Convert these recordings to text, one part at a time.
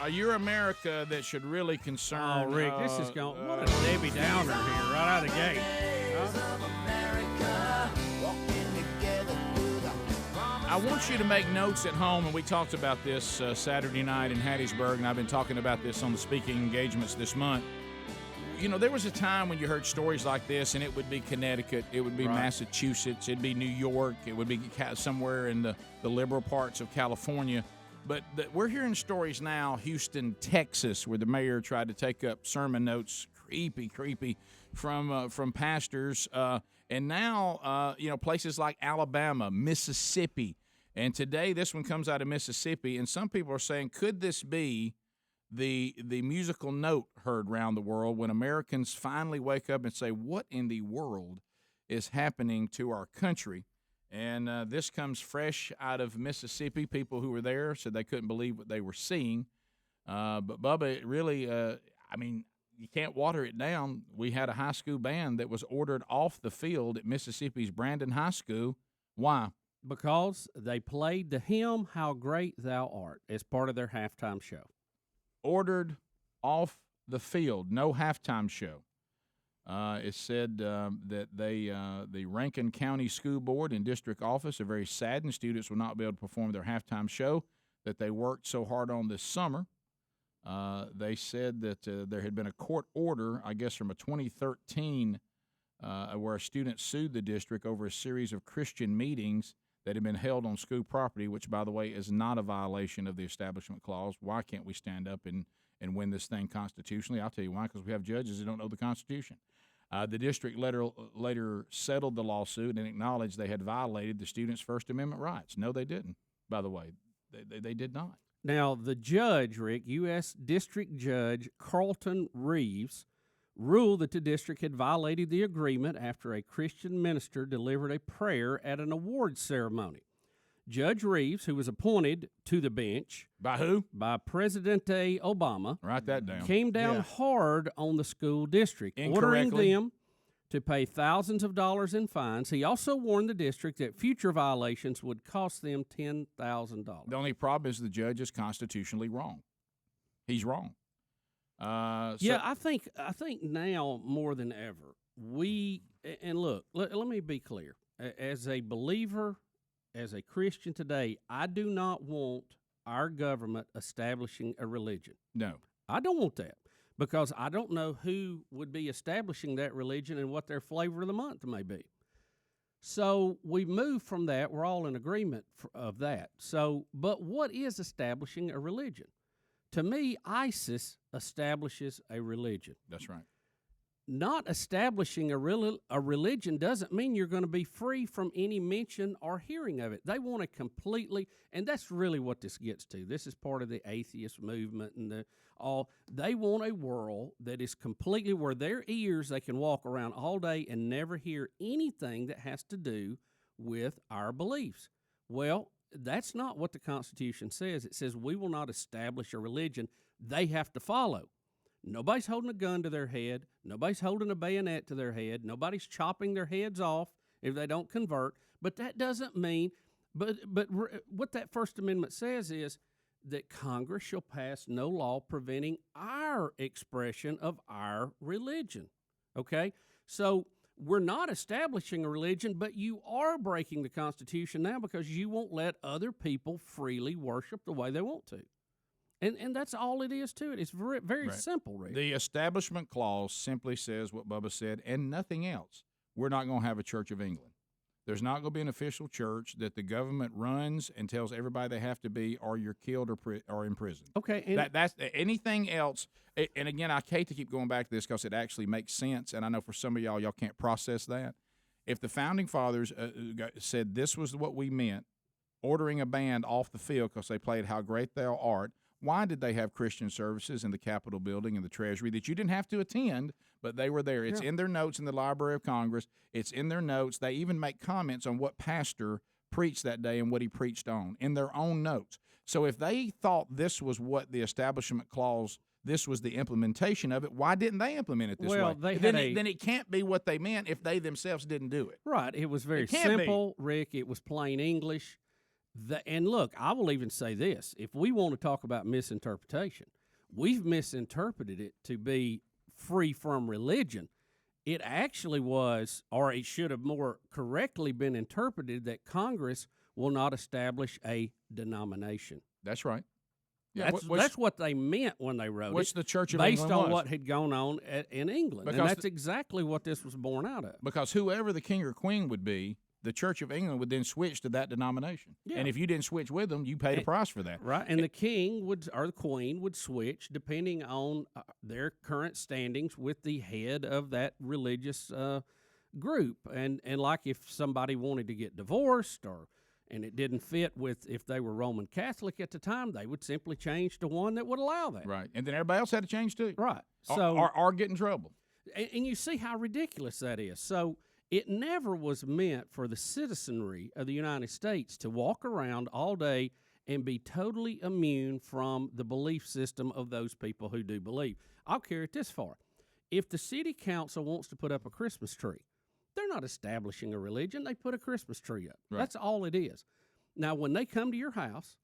You're America that should really concern. Oh, Rick, this is going. What a Debbie Downer here, right out of the gate. I want you to make notes at home, and we talked about this Saturday night in Hattiesburg, and I've been talking about this on the speaking engagements this month. You know, there was a time when you heard stories like this, and it would be Connecticut, it would be Massachusetts, it'd be New York, it would be somewhere in the liberal parts of California. But we're hearing stories now, Houston, Texas, where the mayor tried to take up sermon notes, creepy, from pastors. And now, places like Alabama, Mississippi. And today this one comes out of Mississippi. And some people are saying, could this be the musical note heard around the world when Americans finally wake up and say, what in the world is happening to our country? And this comes fresh out of Mississippi. People who were there said they couldn't believe what they were seeing. But, Bubba, it really, you can't water it down. We had a high school band that was ordered off the field at Mississippi's Brandon High School. Why? Because they played the hymn, How Great Thou Art, as part of their halftime show. Ordered off the field, no halftime show. It said that the Rankin County School Board and district office are very saddened students will not be able to perform their halftime show that they worked so hard on this summer. They said that there had been a court order, I guess from a 2013, where a student sued the district over a series of Christian meetings that had been held on school property, which, by the way, is not a violation of the Establishment Clause. Why can't we stand up and win this thing constitutionally? I'll tell you why, because we have judges that don't know the Constitution. The district later settled the lawsuit and acknowledged they had violated the students' First Amendment rights. No, they didn't, by the way. They did not. Now, the judge, Rick, U.S. District Judge Carlton Reeves, ruled that the district had violated the agreement after a Christian minister delivered a prayer at an awards ceremony. Judge Reeves, who was appointed to the bench by who? By Presidente Obama. Write that down. Came down hard on the school district, ordering them to pay thousands of dollars in fines. He also warned the district that future violations would cost them $10,000. The only problem is the judge is constitutionally wrong. He's wrong. I think now more than ever look. Let me be clear. As a believer, as a Christian today, I do not want our government establishing a religion. No. I don't want that because I don't know who would be establishing that religion and what their flavor of the month may be. So we move from that. We're all in agreement of that. But what is establishing a religion? To me, ISIS establishes a religion. That's right. Not establishing a religion doesn't mean you're going to be free from any mention or hearing of it. They want to completely, and that's really what this gets to. This is part of the atheist movement and they want a world that is completely where their ears, they can walk around all day and never hear anything that has to do with our beliefs. Well, that's not what the Constitution says. It says we will not establish a religion they have to follow. Nobody's holding a gun to their head. Nobody's holding a bayonet to their head. Nobody's chopping their heads off if they don't convert. But that doesn't mean, but what that First Amendment says is that Congress shall pass no law preventing our expression of our religion. Okay? So we're not establishing a religion, but you are breaking the Constitution now because you won't let other people freely worship the way they want to. And that's all it is to it. It's very, very simple, Rick. The Establishment Clause simply says what Bubba said and nothing else. We're not going to have a Church of England. There's not going to be an official church that the government runs and tells everybody they have to be or you're killed or imprisoned. Okay. And that's anything else. And, again, I hate to keep going back to this because it actually makes sense, and I know for some of y'all can't process that. If the Founding Fathers said this was what we meant, ordering a band off the field because they played How Great Thou Art, why did they have Christian services in the Capitol building and the Treasury that you didn't have to attend, but they were there? It's in their notes in the Library of Congress. It's in their notes. They even make comments on what pastor preached that day and what he preached on in their own notes. So if they thought this was what the Establishment Clause, this was the implementation of it, why didn't they implement it this way? Then it can't be what they meant if they themselves didn't do it. Right. It was very simple, Rick. It was plain English. And look, I will even say this. If we want to talk about misinterpretation, we've misinterpreted it to be free from religion. It actually was, or it should have more correctly been interpreted, that Congress will not establish a denomination. That's right. Yeah, that's what they meant when they wrote which it. the Church of based England on was. what had gone on in England. Because and that's exactly what this was born out of. Because whoever the king or queen would be, the Church of England would then switch to that denomination. Yeah. And if you didn't switch with them, you paid a price for that. Right, and the king would or the queen would switch depending on their current standings with the head of that religious group. And like if somebody wanted to get divorced and it didn't fit with if they were Roman Catholic at the time, they would simply change to one that would allow that. Right, and then everybody else had to change too. Right. So or get in trouble. And you see how ridiculous that is. So it never was meant for the citizenry of the United States to walk around all day and be totally immune from the belief system of those people who do believe. I'll carry it this far. If the city council wants to put up a Christmas tree, they're not establishing a religion. They put a Christmas tree up. Right. That's all it is. Now, when they come to your house,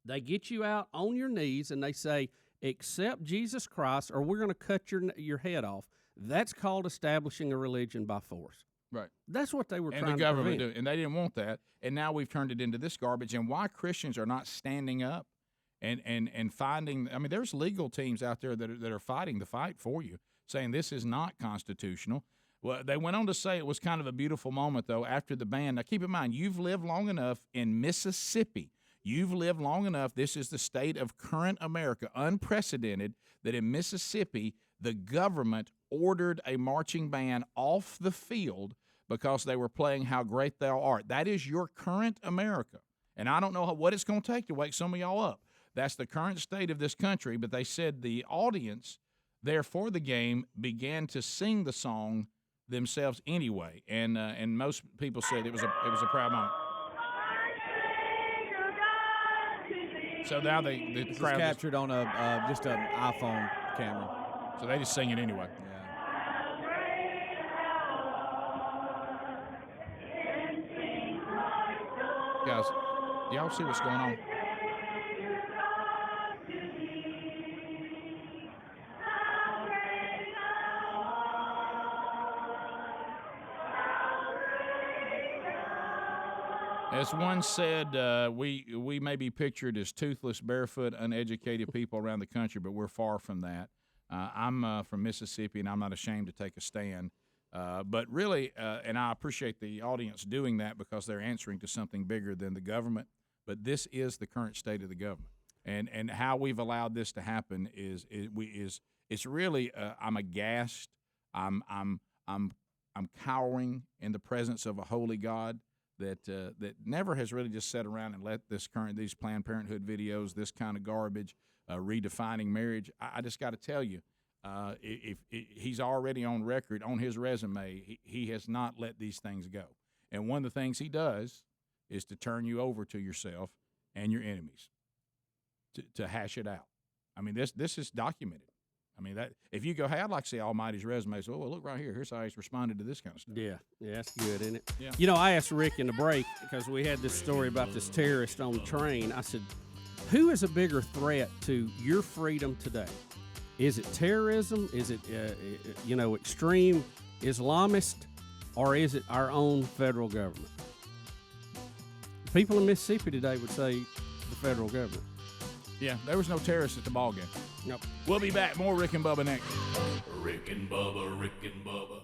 they get you out on your knees and they say, accept Jesus Christ or we're going to cut your head off. That's called establishing a religion by force. Right. That's what they were trying to prevent. And the government do, and they didn't want that. And now we've turned it into this garbage. And why Christians are not standing up and finding, I mean, there's legal teams out there that are fighting the fight for you, saying this is not constitutional. Well, they went on to say it was kind of a beautiful moment, though, after the ban. Now, keep in mind, you've lived long enough in Mississippi. You've lived long enough. This is the state of current America, unprecedented, that in Mississippi, the government ordered a marching band off the field because they were playing How Great Thou Art. That is your current America. And I don't know what it's going to take to wake some of y'all up. That's the current state of this country. But they said the audience there for the game began to sing the song themselves anyway, and most people said it was a proud moment. So now the This crowd is captured on just an iPhone camera. So they just sing it anyway. Yeah. Guys, do y'all see what's going on? As one said, we may be pictured as toothless, barefoot, uneducated people around the country, but we're far from that. I'm from Mississippi, and I'm not ashamed to take a stand. But really, and I appreciate the audience doing that because they're answering to something bigger than the government. But this is the current state of the government, and how we've allowed this to happen is it's really I'm aghast. I'm cowering in the presence of a holy God that never has really just sat around and let these Planned Parenthood videos, this kind of garbage, redefining marriage. I just got to tell you, if he's already on record on his resume, he has not let these things go. And one of the things he does is to turn you over to yourself and your enemies to hash it out. I mean, this is documented. I mean, that if you go, hey, I'd like to see Almighty's resume. So, well, look right here. Here's how he's responded to this kind of stuff. Yeah, that's good, isn't it? Yeah. You know, I asked Rick in the break because we had this story about this terrorist on the train. I said, who is a bigger threat to your freedom today? Is it terrorism? Is it, extreme Islamist? Or is it our own federal government? People in Mississippi today would say the federal government. Yeah, there was no terrorists at the ball game. Nope. We'll be back. More Rick and Bubba next. Rick and Bubba, Rick and Bubba.